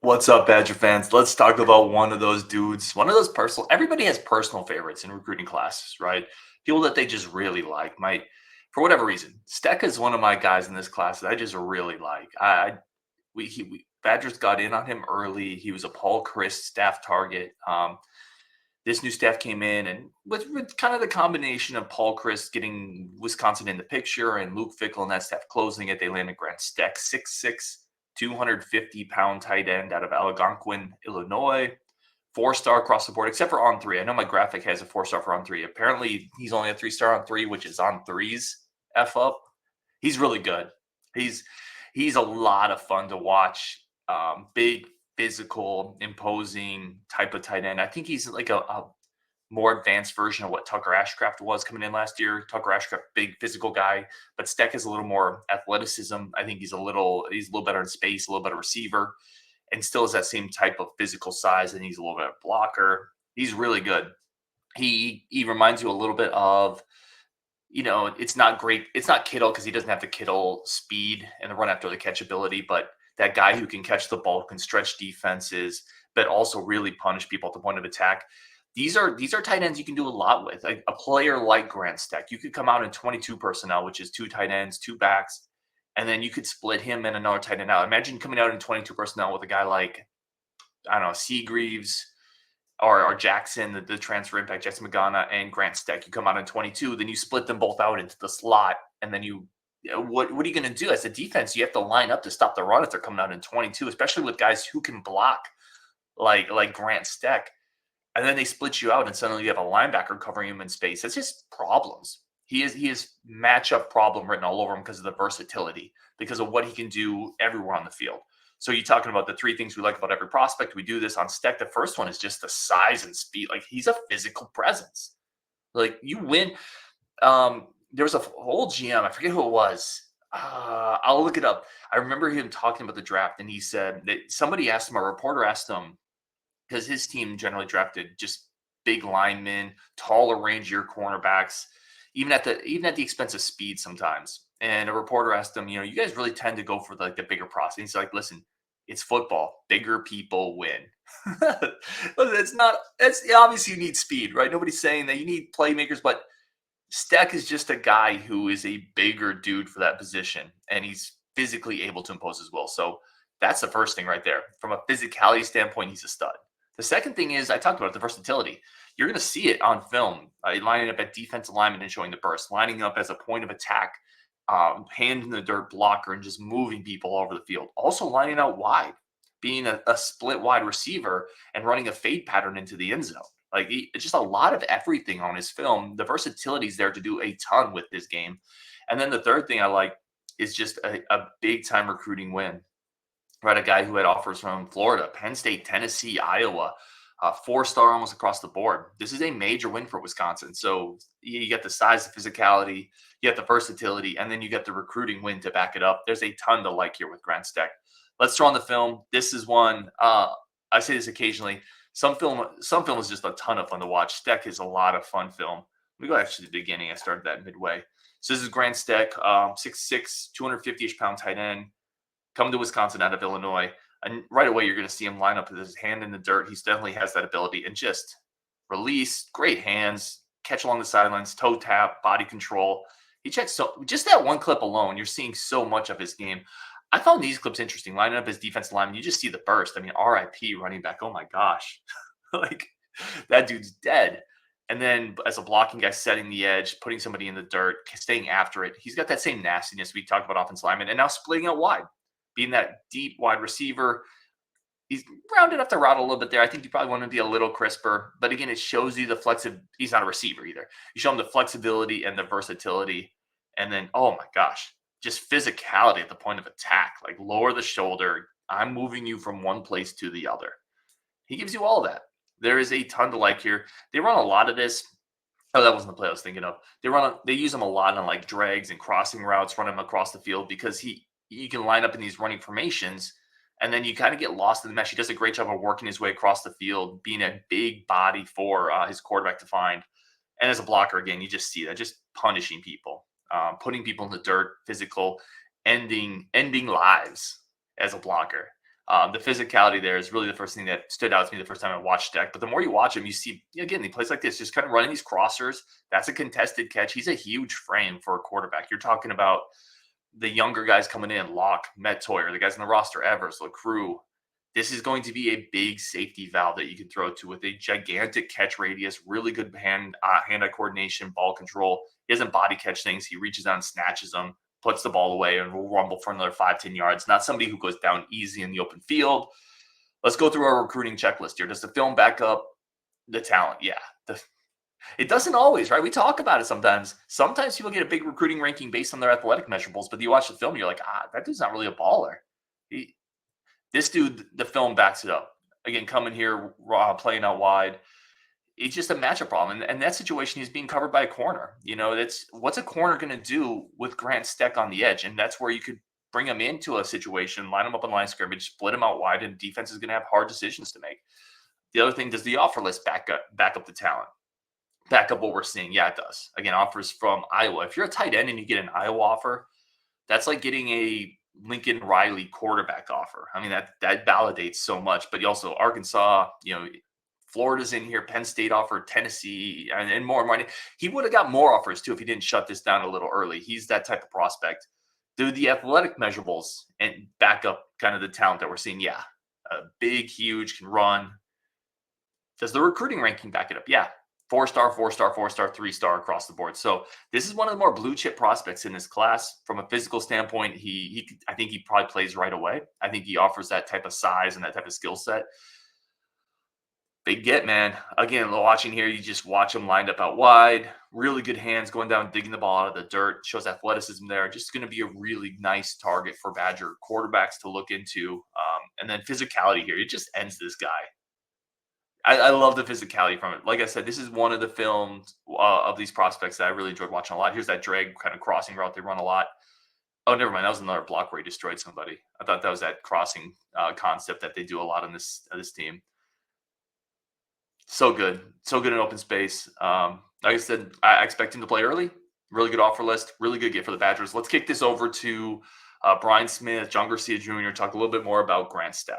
What's up, Badger fans? Let's talk about one of those dudes, one of those personal. Everybody has personal favorites in recruiting classes, right? People that they just really like. For whatever reason, Stec is one of my guys in this class that I just really like. Badgers got in on him early. He was a Paul Chris staff target. This new staff came in, and with kind of the combination of Paul Chris getting Wisconsin in the picture and Luke Fickell and that staff closing it, they landed Grant Stec, 6'6", 250-pound tight end out of Algonquin, Illinois. 4-star across the board, except for on three. I know my graphic has a 4-star for on three. Apparently, he's only a 3-star on three, which is on threes. F up. He's really good. He's he's a lot of fun to watch. Big, physical, imposing type of tight end. I think he's like a more advanced version of what Tucker Ashcraft was coming in last year. Tucker Ashcraft, big physical guy, but Steck is a little more athleticism. I think he's a little better in space, a little better receiver, and still has that same type of physical size. And he's a little bit of blocker. He's really good. He reminds you a little bit of, it's not great. It's not Kittle because he doesn't have the Kittle speed and the run after the catch ability, but that guy who can catch the ball, can stretch defenses, but also really punish people at the point of attack. These are tight ends you can do a lot with. Like a player like Grant Stec, you could come out in 22 personnel, which is 2 tight ends, 2 backs, and then you could split him and another tight end out. Imagine coming out in 22 personnel with a guy like, I don't know, Seagreaves or Jackson, the transfer impact, Jackson Magana and Grant Stec. You come out in 22, then you split them both out into the slot, and then what are you going to do as a defense? You have to line up to stop the run if they're coming out in 22, especially with guys who can block like Grant Stec. And then they split you out, and suddenly you have a linebacker covering him in space. It's just problems. He is matchup problem written all over him because of the versatility, because of what he can do everywhere on the field. So you're talking about the 3 things we like about every prospect. We do this on Stec. The first one is just the size and speed. Like, he's a physical presence. Like, you win. There was a old GM, I forget who it was. I'll look it up. I remember him talking about the draft, and he said that somebody asked him, a reporter asked him, because his team generally drafted just big linemen, taller, rangier cornerbacks, even at the expense of speed sometimes. And a reporter asked him, you guys really tend to go for the bigger process. And he's like, listen, it's football. Bigger people win. It's obviously you need speed, right? Nobody's saying that you need playmakers, but Steck is just a guy who is a bigger dude for that position, and he's physically able to impose as well. So that's the first thing right there. From a physicality standpoint, he's a stud. The second thing is, I talked about the versatility. You're going to see it on film, lining up at defensive lineman and showing the burst, lining up as a point of attack, hand in the dirt blocker, and just moving people all over the field. Also lining out wide, being a split wide receiver and running a fade pattern into the end zone. Like, it's just a lot of everything on his film. The versatility is there to do a ton with this game. And then the third thing I like is just a big time recruiting win. Right, a guy who had offers from Florida, Penn State, Tennessee, Iowa, 4-star almost across the board. This is a major win for Wisconsin. So you get the size, the physicality, you get the versatility, and then you get the recruiting win to back it up. There's a ton to like here with Grant Stec. Let's throw on the film. This is one. I say this occasionally. Some film is just a ton of fun to watch. Stec is a lot of fun film. Let me go actually to the beginning. I started that midway. So this is Grant Stec, 6'6", 250-ish pound tight end. Come to Wisconsin out of Illinois, and right away you're going to see him line up with his hand in the dirt. He definitely has that ability, and just release, great hands, catch along the sidelines, toe tap, body control. He checks just that one clip alone, you're seeing so much of his game. I found these clips interesting. Lining up his defensive lineman, you just see the burst. I mean, RIP running back. Oh my gosh, like that dude's dead. And then as a blocking guy, setting the edge, putting somebody in the dirt, staying after it. He's got that same nastiness we talked about offensive lineman, and now splitting out wide. Being that deep wide receiver, he's rounded enough to route a little bit there. I think you probably want to be a little crisper, but again, it shows you the flexibility. He's not a receiver either. You show him the flexibility and the versatility, and then, oh my gosh, just physicality at the point of attack. Like, lower the shoulder. I'm moving you from one place to the other. He gives you all of that. There is a ton to like here. They run a lot of this. Oh, that wasn't the play I was thinking of. They use him a lot on like drags and crossing routes, run him across the field because you can line up in these running formations, and then you kind of get lost in the mesh. He does a great job of working his way across the field, being a big body for his quarterback to find. And as a blocker, again, you just see that, just punishing people, putting people in the dirt, physical, ending lives as a blocker. The physicality there is really the first thing that stood out to me the first time I watched Stec. But the more you watch him, you see, again, he plays like this, just kind of running these crossers. That's a contested catch. He's a huge frame for a quarterback. You're talking about the younger guys coming in, Locke, Mettoyer, the guys on the roster, Evers, LaCrue. This is going to be a big safety valve that you can throw to with a gigantic catch radius, really good hand-eye coordination, ball control. He doesn't body catch things. He reaches out and snatches them, puts the ball away, and will rumble for another 5-10 yards. Not somebody who goes down easy in the open field. Let's go through our recruiting checklist here. Does the film back up the talent? Yeah. It doesn't always, right? We talk about it sometimes. Sometimes people get a big recruiting ranking based on their athletic measurables, but you watch the film, you're like, that dude's not really a baller. This dude, the film backs it up. Again, coming here, playing out wide. It's just a matchup problem. And that situation, he's being covered by a corner. That's what's a corner going to do with Grant Stec on the edge? And that's where you could bring him into a situation, line him up on line of scrimmage, split him out wide, and defense is going to have hard decisions to make. The other thing, does the offer list back up the talent? Back up what we're seeing? Yeah, it does. Again, offers from Iowa. If you're a tight end and you get an Iowa offer, that's like getting a Lincoln Riley quarterback offer. I mean, that validates so much. But also Arkansas, Florida's in here, Penn State offered, Tennessee, and more money. He would have got more offers too if he didn't shut this down a little early. He's that type of prospect. Do the athletic measurables and back up kind of the talent that we're seeing? Yeah. Big, huge, can run. Does the recruiting ranking back it up? Yeah. 4-star, 4-star, 4-star, 3-star across the board. So this is one of the more blue chip prospects in this class. From a physical standpoint, I think he probably plays right away. I think he offers that type of size and that type of skill set. Big get, man. Again, watching here, you just watch him lined up out wide. Really good hands, going down, digging the ball out of the dirt. Shows athleticism there. Just going to be a really nice target for Badger quarterbacks to look into. And then physicality here. It just ends this guy. I love the physicality from it. Like I said, this is one of the films of these prospects that I really enjoyed watching a lot. Here's that drag kind of crossing route they run a lot. Oh, never mind. That was another block where he destroyed somebody. I thought that was that crossing concept that they do a lot on this team. So good in open space. Like I said, I expect him to play early. Really good offer list. Really good get for the Badgers. Let's kick this over to Brian Smith, John Garcia Jr. Talk a little bit more about Grant Stec.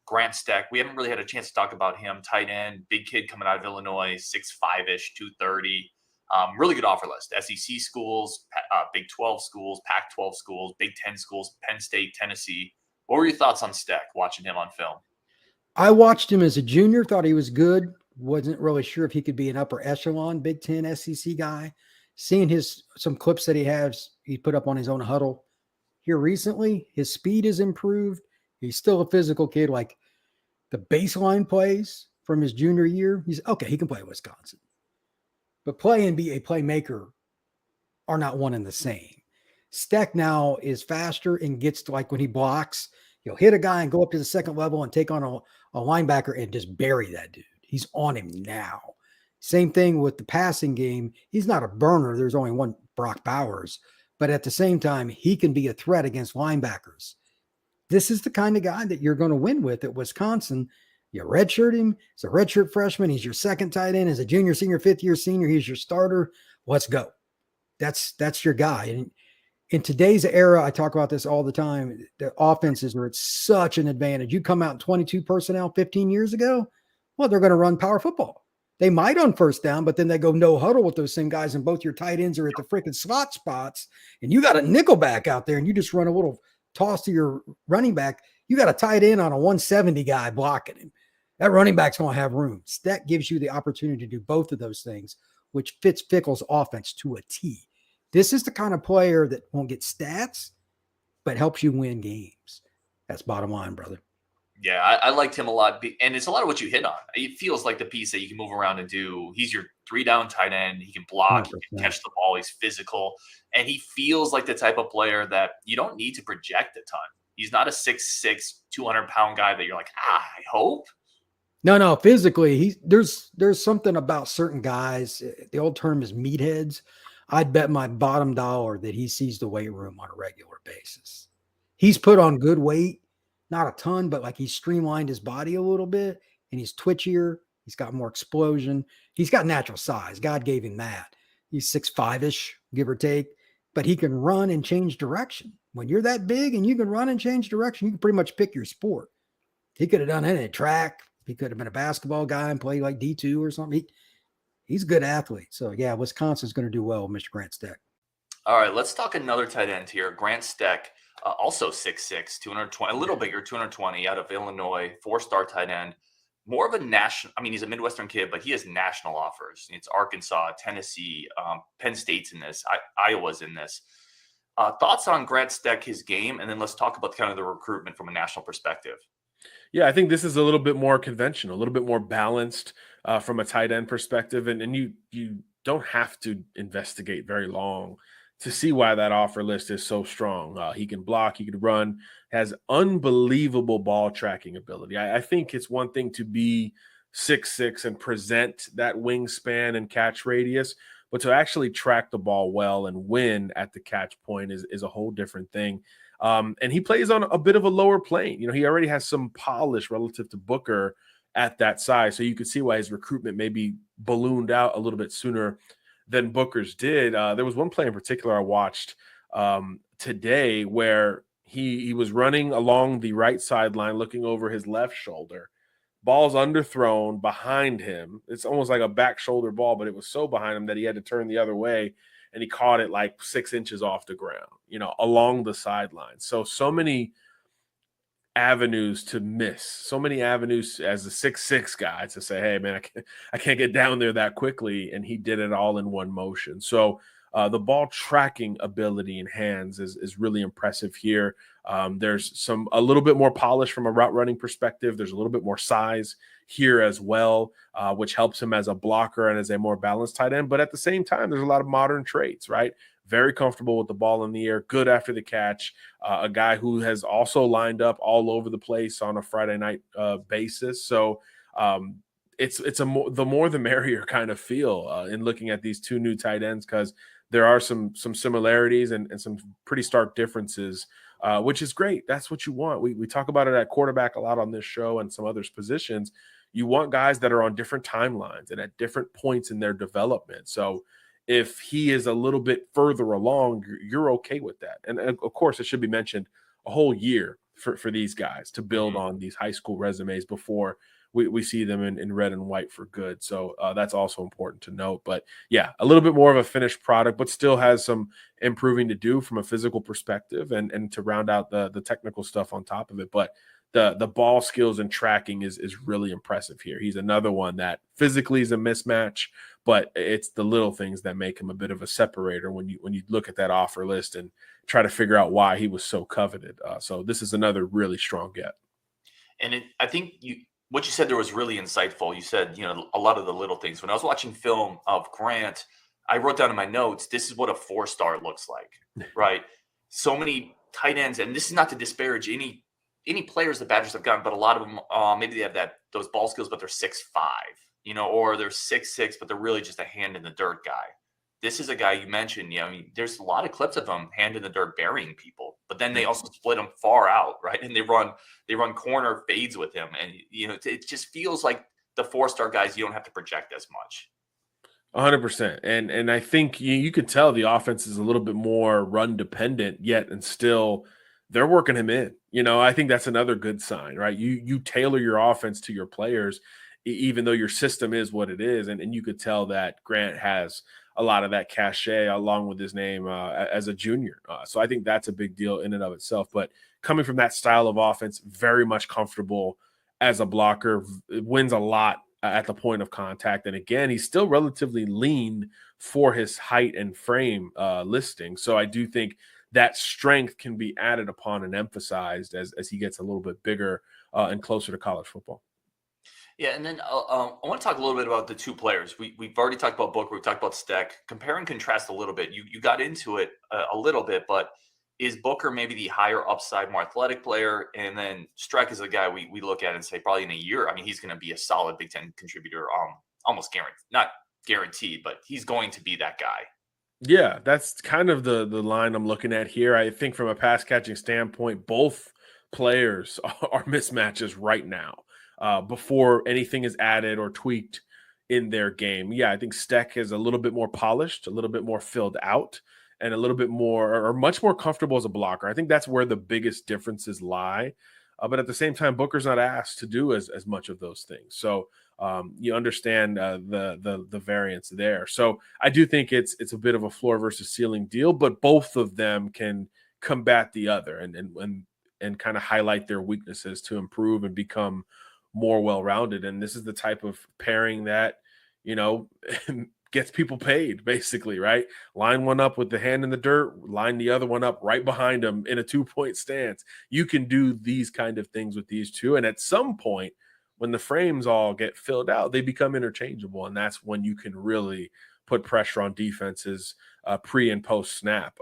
Grant Stec, we haven't really had a chance to talk about him. Tight end, big kid coming out of Illinois, 6'5-ish, 230. Really good offer list. SEC schools, Big 12 schools, Pac-12 schools, Big 10 schools, Penn State, Tennessee. What were your thoughts on Stec watching him on film? I watched him as a junior, thought he was good. Wasn't really sure if he could be an upper echelon Big 10 SEC guy. Seeing some clips that he put up on his own huddle here recently, his speed has improved. He's still a physical kid. Like the baseline plays from his junior year, he's okay. He can play at Wisconsin, but play and be a playmaker are not one and the same. Stec now is faster and gets to, like when he blocks, he'll hit a guy and go up to the second level and take on a linebacker and just bury that dude. He's on him now. Same thing with the passing game. He's not a burner. There's only one Brock Bowers, but at the same time, he can be a threat against linebackers. This is the kind of guy that you're going to win with at Wisconsin. You redshirt him. He's a redshirt freshman. He's your second tight end. As a junior, senior, fifth-year senior, he's your starter. Let's go. That's your guy. And in today's era, I talk about this all the time. The offenses are at such an advantage. You come out in 22 personnel 15 years ago, well, they're going to run power football. They might on first down, but then they go no huddle with those same guys, and both your tight ends are at the freaking slot spots, and you got a nickel back out there, and you just run a little toss to your running back. You got a tight end on a 170 guy blocking him. That running back's going to have room. That gives you the opportunity to do both of those things, which fits Fickell's offense to a T. This is the kind of player that won't get stats, but helps you win games. That's bottom line, brother. Yeah, I liked him a lot. And it's a lot of what you hit on. It feels like the piece that you can move around and do. He's your 3-down tight end. He can block, 100%. He can catch the ball. He's physical. And he feels like the type of player that you don't need to project a ton. He's not a 6'6", 200-pound guy that you're like, I hope. No, physically, there's something about certain guys. The old term is meatheads. I'd bet my bottom dollar that he sees the weight room on a regular basis. He's put on good weight, not a ton, but like he's streamlined his body a little bit, and he's twitchier. He's got more explosion. He's got natural size. God gave him that. He's 6'5-ish, give or take, but he can run and change direction. When you're that big and you can run and change direction, you can pretty much pick your sport. He could have done it in track. He could have been a basketball guy and played like D2 or something. He's a good athlete. So, yeah, Wisconsin's going to do well with Mr. Grant Stec. All right, let's talk another tight end here. Grant Stec, also 6'6", 220, a little bigger, 220, out of Illinois, 4-star tight end. More of a national, I mean, he's a Midwestern kid, but he has national offers. It's Arkansas, Tennessee, Penn State's in this, Iowa's in this. Thoughts on Grant Stec, his game, and then let's talk about kind of the recruitment from a national perspective. Yeah, I think this is a little bit more conventional, a little bit more balanced from a tight end perspective. And you don't have to investigate very long to see why that offer list is so strong. He can block, he can run, has unbelievable ball tracking ability. I think it's one thing to be 6'6" and present that wingspan and catch radius, but to actually track the ball well and win at the catch point is a whole different thing. And he plays on a bit of a lower plane. You know, he already has some polish relative to Booker at that size. So you can see why his recruitment maybe ballooned out a little bit sooner than Booker's did. There was one play in particular I watched today where he was running along the right sideline, looking over his left shoulder. Ball's underthrown behind him. It's almost like a back shoulder ball, but it was so behind him that he had to turn the other way, and he caught it like 6 inches off the ground, you know, along the sideline. So many avenues to miss, so many avenues as a 6'6" guy to say, hey, man, I can't get down there that quickly, and he did it all in one motion. So the ball tracking ability in hands is really impressive here. There's a little bit more polish from a route running perspective. There's a little bit more size here as well, which helps him as a blocker and as a more balanced tight end. But at the same time, there's a lot of modern traits, right? Very comfortable with the ball in the air, good after the catch, a guy who has also lined up all over the place on a Friday night basis. So the more the merrier kind of feel in looking at these two new tight ends, because there are some similarities and some pretty stark differences, which is great. That's what you want. We talk about it at quarterback a lot on this show and some others positions. You want guys that are on different timelines and at different points in their development. So if he is a little bit further along, you're okay with that. And of course, it should be mentioned, a whole year for these guys to build on these high school resumes before we see them in red and white for good. So that's also important to note. But yeah, a little bit more of a finished product, but still has some improving to do from a physical perspective and to round out the technical stuff on top of it. But the ball skills and tracking is really impressive here. He's another one that physically is a mismatch, but it's the little things that make him a bit of a separator when you look at that offer list and try to figure out why he was so coveted. So this is another really strong get. And I think what you said there was really insightful. You said, a lot of the little things. When I was watching film of Grant, I wrote down in my notes, this is what a 4-star looks like, right? So many tight ends, and this is not to disparage any players the Badgers have gotten, but a lot of them, maybe they have those ball skills, but they're 6'5", or they're 6'6", but they're really just a hand in the dirt guy. This is a guy you mentioned, there's a lot of clips of him hand in the dirt burying people, but then they also split him far out, right? And they run corner fades with him. And, it just feels like the 4-star guys, you don't have to project as much. 100%. And I think you could tell the offense is a little bit more run dependent yet, and still they're working him in. I think that's another good sign, right? You tailor your offense to your players, even though your system is what it is. And you could tell that Grant has a lot of that cachet along with his name as a junior. So I think that's a big deal in and of itself. But coming from that style of offense, very much comfortable as a blocker, wins a lot at the point of contact. And again, he's still relatively lean for his height and frame listing. So I do think that strength can be added upon and emphasized as he gets a little bit bigger and closer to college football. Yeah, and then I want to talk a little bit about the two players. We've already talked about Booker. We've talked about Stec. Compare and contrast a little bit. You got into it a little bit, but is Booker maybe the higher upside, more athletic player? And then Stec is a guy we look at and say probably in a year, I mean, he's going to be a solid Big Ten contributor, almost guaranteed. Not guaranteed, but he's going to be that guy. Yeah, that's kind of the line I'm looking at here. I think from a pass catching standpoint, both players are mismatches right now. Before anything is added or tweaked in their game. Yeah, I think Stec is a little bit more polished, a little bit more filled out, and a little bit more or much more comfortable as a blocker. I think that's where the biggest differences lie. But at the same time, Booker's not asked to do as much of those things. So you understand the variance there. So I do think it's a bit of a floor versus ceiling deal, but both of them can combat the other and kind of highlight their weaknesses to improve and become more well-rounded. And this is the type of pairing that, gets people paid, basically, right? Line one up with the hand in the dirt, line the other one up right behind them in a 2-point stance. You can do these kind of things with these two. And at some point, when the frames all get filled out, they become interchangeable. And that's when you can really put pressure on defenses pre and post snap.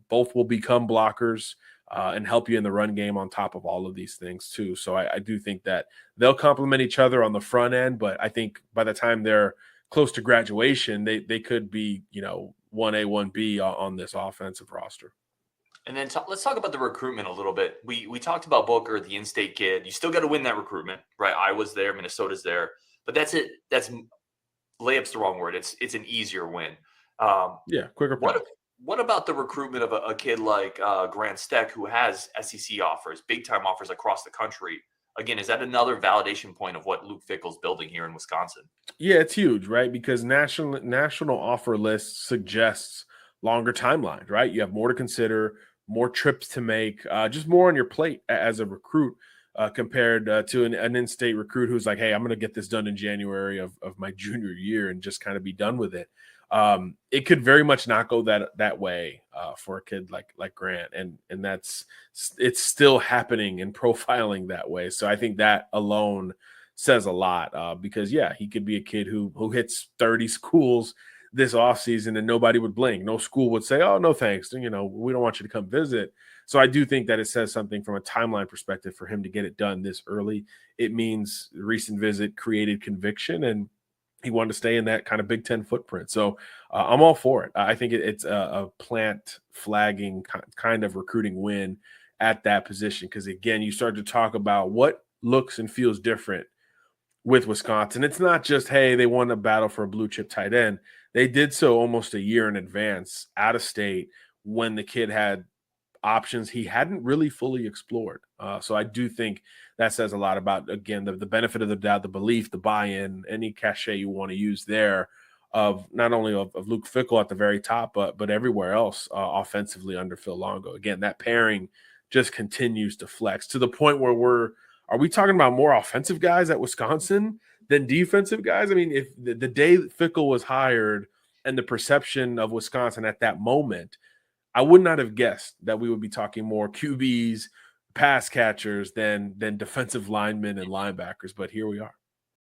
Both will become blockers and help you in the run game on top of all of these things too. So I do think that they'll complement each other on the front end, but I think by the time they're close to graduation, they could be, 1A, 1B on this offensive roster. And then let's talk about the recruitment a little bit. We talked about Booker, the in-state kid. You still got to win that recruitment, right? Iowa's there, Minnesota's there, but that's it. That's layup's the wrong word. It's an easier win. Quicker path. What about the recruitment of a kid like Grant Stec, who has SEC offers, big-time offers across the country? Again, is that another validation point of what Luke Fickell's building here in Wisconsin? Yeah, it's huge, right? Because national offer list suggests longer timelines, right? You have more to consider, more trips to make, just more on your plate as a recruit compared to an in-state recruit who's like, hey, I'm going to get this done in January of my junior year and just kind of be done with it. It could very much not go that way for a kid like Grant, and it's still happening and profiling that way. So I think that alone says a lot because he could be a kid who hits 30 schools this offseason and nobody would blink. No school would say, oh, no thanks, we don't want you to come visit. So I do think that it says something from a timeline perspective for him to get it done this early. It means the recent visit created conviction, and he wanted to stay in that kind of Big Ten footprint. So I'm all for it. I think it's a plant flagging kind of recruiting win at that position. Because again, you start to talk about what looks and feels different with Wisconsin. It's not just, hey, they won a battle for a blue chip tight end. They did so almost a year in advance out of state when the kid had options he hadn't really fully explored. So I do think that says a lot about, again, the benefit of the doubt, the belief, the buy-in, any cachet you want to use there of not only of Luke Fickell at the very top, but everywhere else offensively under Phil Longo. Again, that pairing just continues to flex to the point where are we talking about more offensive guys at Wisconsin than defensive guys? I mean, if the day Fickell was hired and the perception of Wisconsin at that moment, I would not have guessed that we would be talking more QBs, pass catchers than defensive linemen and linebackers, but here we are.